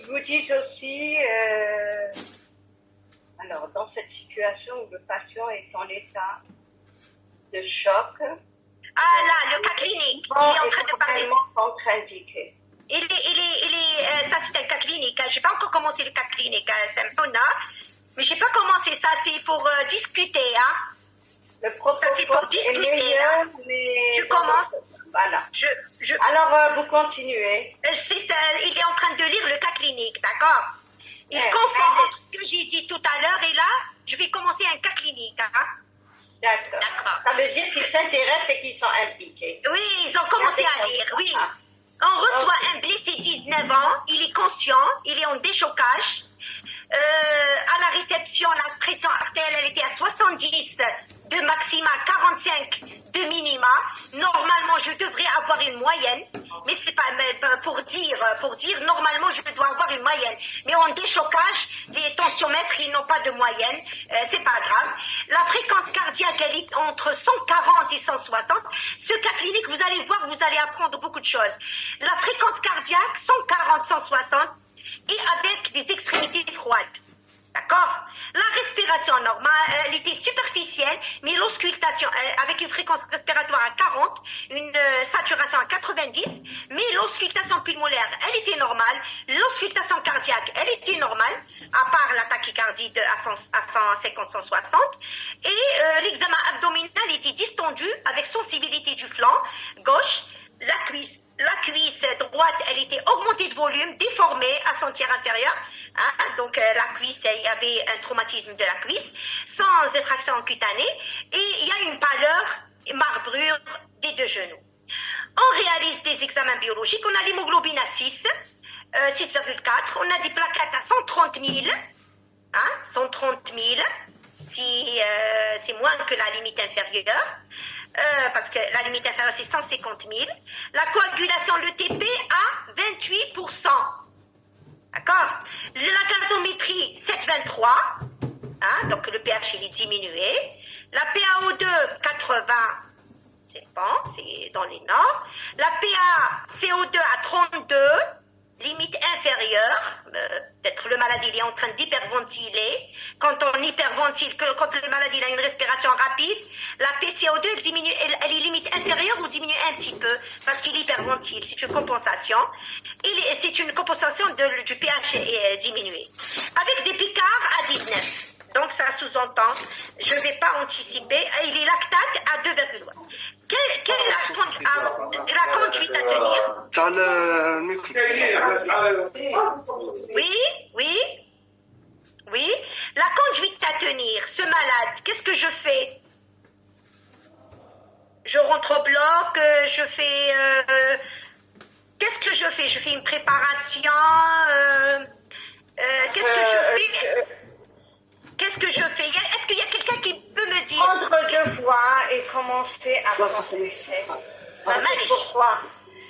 Ils vous disent aussi, alors dans cette situation où le patient est en état de choc, Ah là, le cas clinique. Il est en train de parler. contre-indiqué. Ça c'est un cas clinique. J'ai pas encore commencé le cas clinique. C'est un peu là. Mais j'ai pas commencé ça. C'est pour discuter, hein. Le propofol est meilleur, mais... Je commence. Voilà. Alors, vous continuez. Il est en train de lire le cas clinique, d'accord? Il confond entre ce que j'ai dit tout à l'heure et là, je vais commencer un cas clinique, hein. D'accord. Ça veut dire qu'ils s'intéressent et qu'ils sont impliqués. Oui, ils ont commencé à lire, oui. On reçoit un blessé 19 ans, il est conscient, il est en déchocage. À la réception, la pression artérielle, elle était à 70 de maxima, 45 de minima. Normalement, je devrais avoir une moyenne, mais c'est pas pour dire, normalement, je dois avoir une moyenne. Mais en déchocage, les tensiomètres, ils n'ont pas de moyenne, c'est pas grave. La fréquence cardiaque, elle est entre 140 et 160. Ce cas clinique, vous allez voir, vous allez apprendre beaucoup de choses. La fréquence cardiaque, 140, 160, et avec des extrémités froides. D'accord? La respiration normale, elle était superficielle, mais l'auscultation, avec une fréquence respiratoire à 40, une saturation à 90, mais l'auscultation pulmonaire, elle était normale, l'auscultation cardiaque, elle était normale, à part la tachycardie à 150-160, et l'examen abdominal était distendu, avec sensibilité du flanc gauche, la cuisse droite, elle était augmentée de volume, déformée à son tiers inférieur. Hein, donc la cuisse, il y avait un traumatisme de la cuisse, sans effraction cutanée, et il y a une pâleur, une marbrure des deux genoux. On réalise des examens biologiques, on a l'hémoglobine à 6, 6,4, on a des plaquettes à 130 000, hein, 130 000, si, c'est moins que la limite inférieure. Parce que la limite inférieure c'est 150 000. La coagulation, le TP à 28%. D'accord? La gazométrie 7,23. Hein, donc le pH il est diminué. La PaO2 80. C'est bon, c'est dans les normes. La PaCO2 à 32. Limite inférieure, peut-être le malade il est en train d'hyperventiler. Quand on hyperventile, quand le malade il a une respiration rapide, la PCO2 elle diminue, elle est limite inférieure ou diminue un petit peu parce qu'il hyperventile. C'est une compensation. C'est une compensation du pH diminué. Avec des picards à 19. Donc ça sous-entend, je ne vais pas anticiper, il est lactate à 2,1. Quelle est la conduite à tenir? Oui. La conduite à tenir, ce malade, qu'est-ce que je fais? Je rentre au bloc, je fais... qu'est-ce que je fais? Je fais une préparation, qu'est-ce que je fais? Qu'est-ce que je fais? Est-ce qu'il y a quelqu'un qui peut me dire? Prendre deux voix et commencer à prononcer. Pourquoi?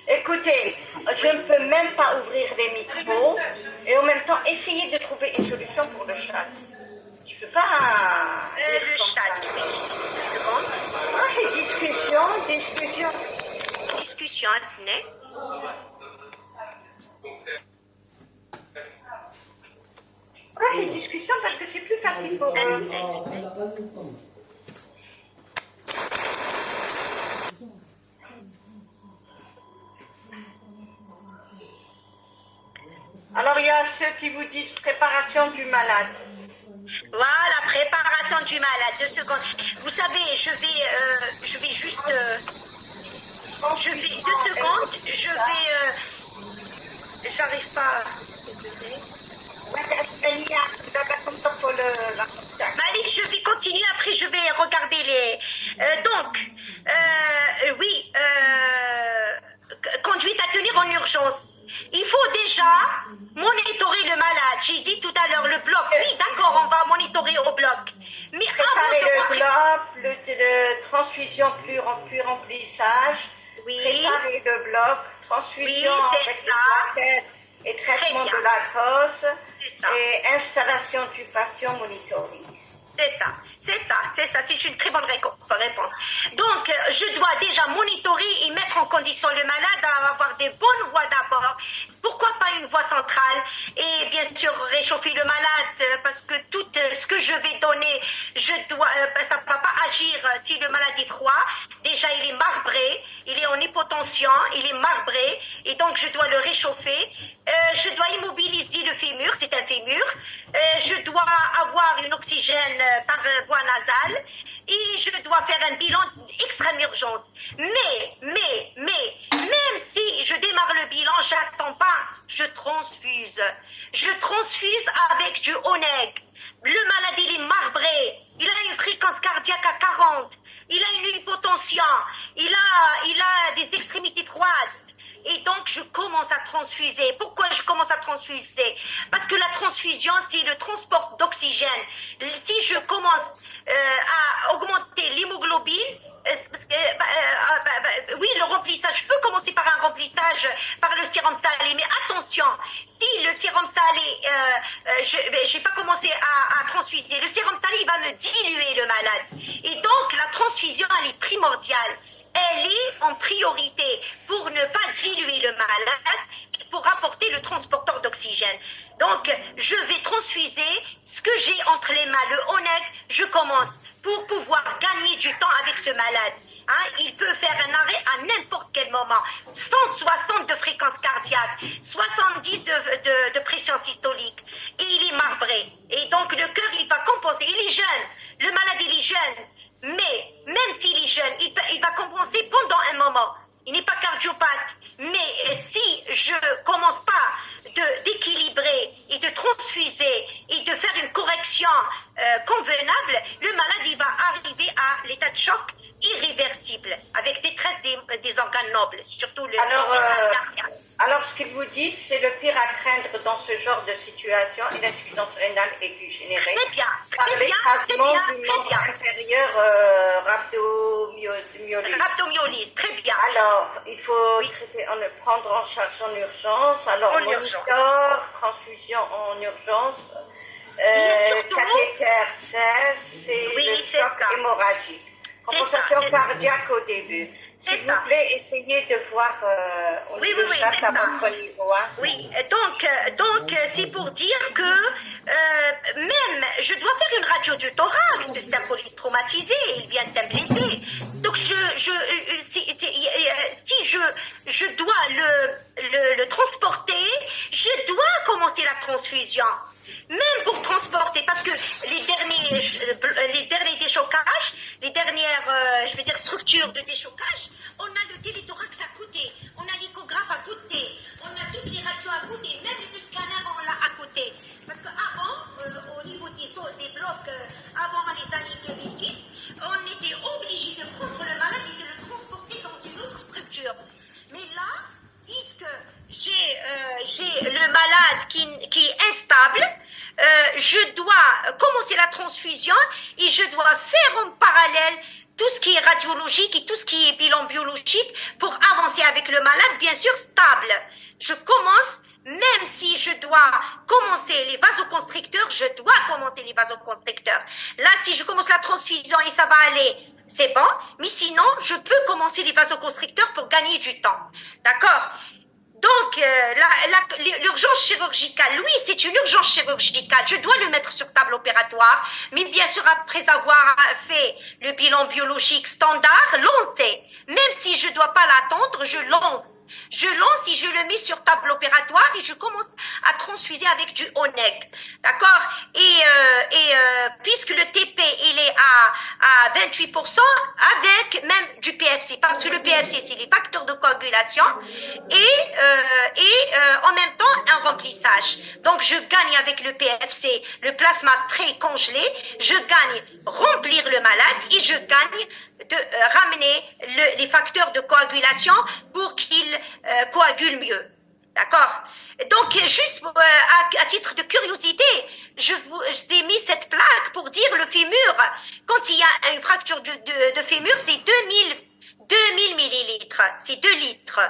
Écoutez, je ne peux même pas ouvrir les micros et en même temps essayer de trouver une solution pour le chat. Je ne peux pas... le chat. Ah, c'est discussion. Discussion, ce n'est. Ouais, les discussions parce que c'est plus facile pour eux. Alors il y a ceux qui vous disent préparation du malade. Voilà, préparation du malade. 2 secondes. Vous savez, je vais juste... 2 secondes. J'arrive pas... Malik, je vais continuer, après je vais regarder les... conduite à tenir en urgence. Il faut déjà monitorer le malade. J'ai dit tout à l'heure le bloc. Oui, d'accord, on va monitorer au bloc. Mais préparer le bloc, le transfusion plus remplissage. Oui. Préparer le bloc, transfusion avec les plaquettes et traitement de la cause et installation du patient monitoring. C'est ça. c'est ça, c'est une très bonne réponse. Donc, je dois déjà monitorer et mettre en condition le malade à avoir des bonnes voies d'abord. Pourquoi pas une voie centrale? Et bien sûr, réchauffer le malade, parce que tout ce que je vais donner, ça ne va pas agir si le malade est froid. Déjà, il est marbré, il est en hypotension, il est marbré, et donc je dois le réchauffer. Je dois immobiliser le fémur, c'est un fémur. Je dois avoir une oxygène par voie nasale et je dois faire un bilan extrême urgence. Mais, même si je démarre le bilan, j'attends pas, je transfuse. Je transfuse avec du Oneg. Le malade, il est marbré, il a une fréquence cardiaque à 40, il a une hypotension, il a des extrémités froides. Et donc, je commence à transfuser. Pourquoi je commence à transfuser? Parce que la transfusion, c'est le transport d'oxygène. Si je commence à augmenter l'hémoglobine, oui, le remplissage, je peux commencer par un remplissage par le sérum salé, mais attention, si le sérum salé, je n'ai pas commencé à transfuser, le sérum salé, il va me diluer le malade. Et donc, la transfusion, elle est primordiale. Elle est en priorité pour ne pas diluer le malade et pour apporter le transporteur d'oxygène. Donc, je vais transfuser ce que j'ai entre les mains, le Oneg, je commence pour pouvoir gagner du temps avec ce malade. Hein, il peut faire un arrêt à n'importe quel moment. 160 de fréquence cardiaque, 70 de pression systolique. Et il est marbré. Et donc, le cœur, il va compenser. Il est jeune. Le malade, il est jeune. Mais même s'il est jeune, il va compenser pendant un moment. Il n'est pas cardiopathe. Mais si je ne commence pas d'équilibrer et de transfuser et de faire une correction convenable, le malade il va arriver à l'état de choc irréversible, avec détresse des organes nobles, surtout le cardiaque. Alors, ce qu'ils vous disent, c'est le pire à craindre dans ce genre de situation, une insuffisance rénale aiguë générée par l'écrasement du membre inférieur rhabdomyolyse. Très bien. Alors, il faut prendre en charge en urgence. Alors, monitor, transfusion en urgence, cathéter 16, c'est le choc hémorragique. Compensation cardiaque au début. S'il vous plaît, essayez de voir au niveau ça à votre niveau. Hein. Oui, donc c'est pour dire que même, je dois faire une radio du thorax, c'est un polytraumatisé, il vient d'un blessé. Donc si je dois le transporter, je dois commencer la transfusion. Même pour transporter, parce que les derniers déchocages, les dernières, structures de déchocage, on a le téléthorax à côté, on a l'échographe à côté, on a toutes les radios à côté, même le scanner, on l'a à côté. Parce qu'avant, au niveau des blocs, avant les années 2010, on était obligé de prendre le malade et de le transporter dans une autre structure. Mais là, puisque j'ai le malade qui est instable, je dois commencer la transfusion et je dois faire en parallèle tout ce qui est radiologique et tout ce qui est bilan biologique pour avancer avec le malade, bien sûr, stable. Je commence, même si je dois commencer les vasoconstricteurs, je dois commencer les vasoconstricteurs. Là, si je commence la transfusion et ça va aller, c'est bon, mais sinon, je peux commencer les vasoconstricteurs pour gagner du temps. D'accord ? Donc, l'urgence chirurgicale, oui, c'est une urgence chirurgicale. Je dois le mettre sur table opératoire, mais bien sûr, après avoir fait le bilan biologique standard, lancer. Même si je ne dois pas l'attendre, je lance. Je lance et je le mets sur table opératoire et je commence à transfuser avec du Oneg. D'accord? Et puisque le TP, il est à 28%, avec même du PFC, parce que le PFC, c'est les facteurs de coagulation, et en même temps, un remplissage. Donc, je gagne avec le PFC, le plasma pré-congelé, je gagne remplir le malade et je gagne de ramener les facteurs de coagulation pour qu'ils coagulent mieux. D'accord? Donc, juste à titre de curiosité, je vous ai mis cette plaque pour dire le fémur. Quand il y a une fracture de fémur, c'est 2000 millilitres. C'est 2 litres.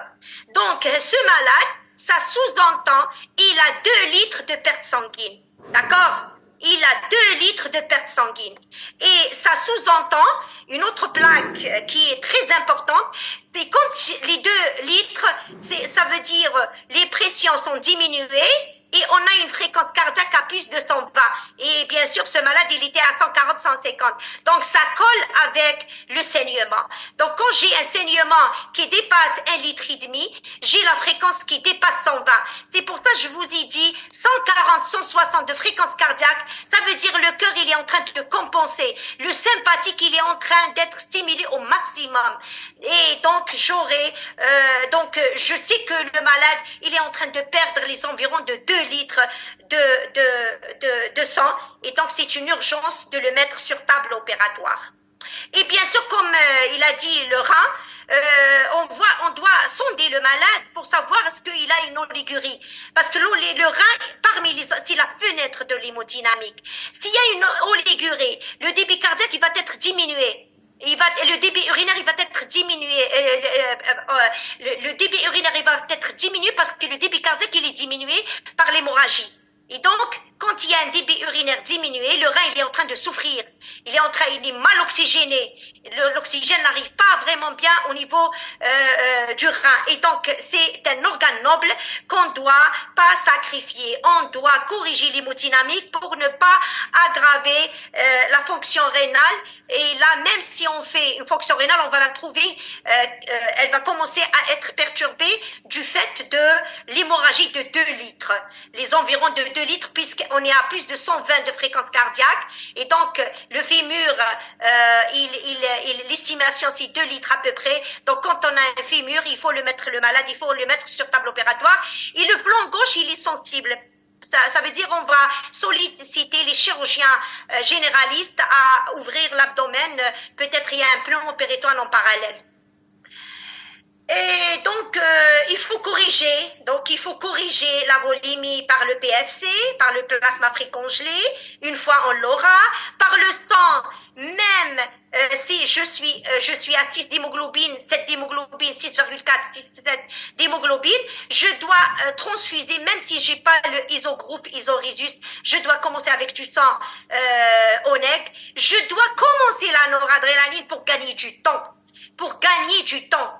Donc, ce malade, ça sous-entend, il a 2 litres de perte sanguine. D'accord? il a 2 litres de perte sanguine. Et ça sous-entend une autre plaque qui est très importante, c'est quand les 2 litres, ça veut dire les pressions sont diminuées et on a une fréquence cardiaque à plus de 120. Et bien sûr, ce malade, il était à 140, 150. Donc, ça colle avec le saignement. Donc, quand j'ai un saignement qui dépasse 1,5 litre, j'ai la fréquence qui dépasse 120. C'est pour ça que je vous ai dit 140, 160 de fréquence cardiaque. Ça veut dire le cœur, il est en train de compenser. Le sympathique, il est en train d'être stimulé au maximum. Et donc, je sais que le malade, il est en train de perdre les environs de 2 litres de sang. Et donc, c'est une urgence de le mettre sur table opératoire. Et bien sûr, comme il a dit le rein, on doit sonder le malade pour savoir est-ce qu'il a une oligurie. Parce que le rein, c'est la fenêtre de l'hémodynamique. S'il y a une oligurie, le débit cardiaque il va être diminué. Le débit urinaire il va être diminué. Le débit urinaire il va être diminué parce que le débit cardiaque il est diminué par l'hémorragie. Et donc, quand il y a un débit urinaire diminué, le rein il est en train de souffrir. Il est mal oxygéné. L'oxygène n'arrive pas vraiment bien au niveau du rein. Et donc, c'est un organe noble qu'on ne doit pas sacrifier. On doit corriger l'hémodynamique pour ne pas aggraver la fonction rénale. Et là, même si on fait une fonction rénale, on va la trouver, elle va commencer à être perturbée du fait de l'hémorragie de 2 litres. Les environs de 2 litres, puisqu'on est à plus de 120 de fréquence cardiaque. Et donc, le fémur, l'estimation, c'est 2 litres à peu près. Donc, quand on a un fémur, il faut le mettre sur table opératoire. Et le flanc gauche, il est sensible. Ça veut dire on va solliciter les chirurgiens généralistes à ouvrir l'abdomen. Peut-être il y a un plan opératoire en parallèle. Et donc, il faut corriger. Donc, il faut corriger la volémie par le PFC, par le plasma précongelé. Une fois, on l'aura. Par le sang, même si je suis à 6 d'hémoglobine, 7 d'hémoglobine, 6,4, 7 d'hémoglobine, je dois transfuser, même si j'ai pas le isogroupe isorésus, je dois commencer avec du sang ONEG. Je dois commencer la noradrénaline pour gagner du temps.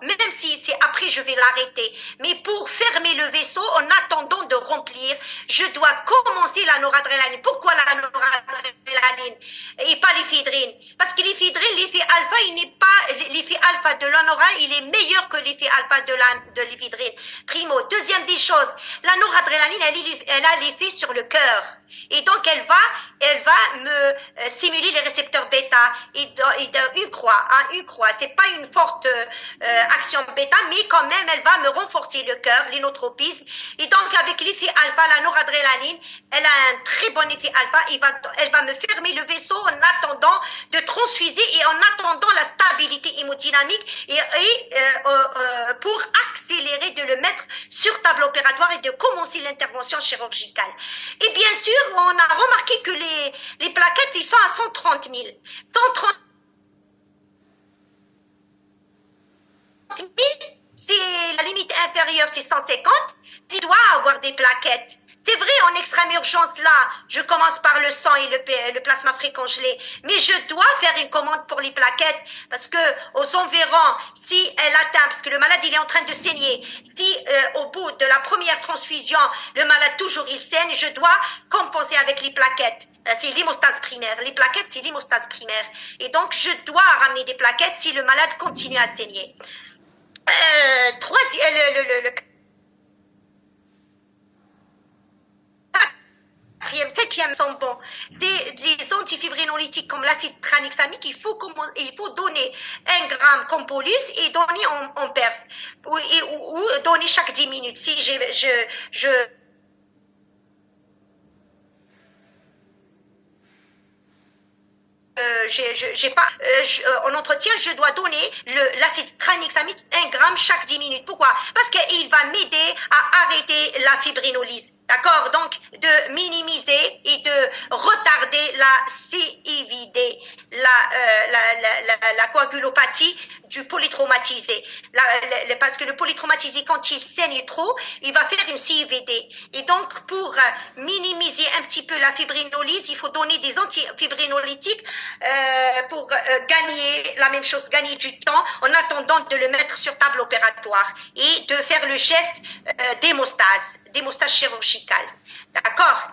Même si c'est après je vais l'arrêter. Mais pour fermer le vaisseau, en attendant de remplir, je dois commencer la noradrénaline. Pourquoi la noradrénaline et pas l'éphédrine? Parce que l'éphédrine, l'effet alpha, il n'est pas, l'effet alpha de l'anora, il est meilleur que l'effet alpha de l'éphédrine. Primo. Deuxième des choses, la noradrénaline, elle a l'effet sur le cœur. Et donc, elle va me stimuler les récepteurs bêta et une croix. C'est pas une forte action bêta, mais quand même, elle va me renforcer le cœur, l'inotropisme. Et donc, avec l'effet alpha, la noradrénaline, elle a un très bon effet alpha. Elle va me fermer le vaisseau en attendant de transfuser et en attendant la stabilité hémodynamique pour accélérer de le mettre sur table opératoire et de commencer l'intervention chirurgicale. Et bien sûr, on a remarqué que les plaquettes, ils sont à 130 000. 130 000, c'est la limite inférieure, c'est 150. Tu dois avoir des plaquettes. C'est vrai, en extrême urgence, là, je commence par le sang et le plasma précongelé. Mais je dois faire une commande pour les plaquettes parce que aux environs, si elle atteint, parce que le malade, il est en train de saigner. Si au bout de la première transfusion, le malade toujours il saigne, je dois compenser avec les plaquettes. C'est l'hémostase primaire. Les plaquettes, c'est l'hémostase primaire. Et donc, je dois ramener des plaquettes si le malade continue à saigner. Septième sont bons. Les antifibrinolytiques comme l'acide tranexamique, il faut donner 1 gramme comme bolus et donner en perf. Ou donner chaque 10 minutes. Si en entretien, je dois donner l'acide tranexamique 1 gramme chaque 10 minutes. Pourquoi? Parce qu'il va m'aider à arrêter la fibrinolyse. D'accord? Donc, de minimiser et de retarder la CIVD, la coagulopathie du polytraumatisé. Parce que le polytraumatisé, quand il saigne trop, il va faire une CIVD. Et donc, pour minimiser un petit peu la fibrinolyse, il faut donner des antifibrinolytiques pour gagner la même chose, gagner du temps en attendant de le mettre sur table opératoire et de faire le geste d'hémostase chirurgicale. D'accord?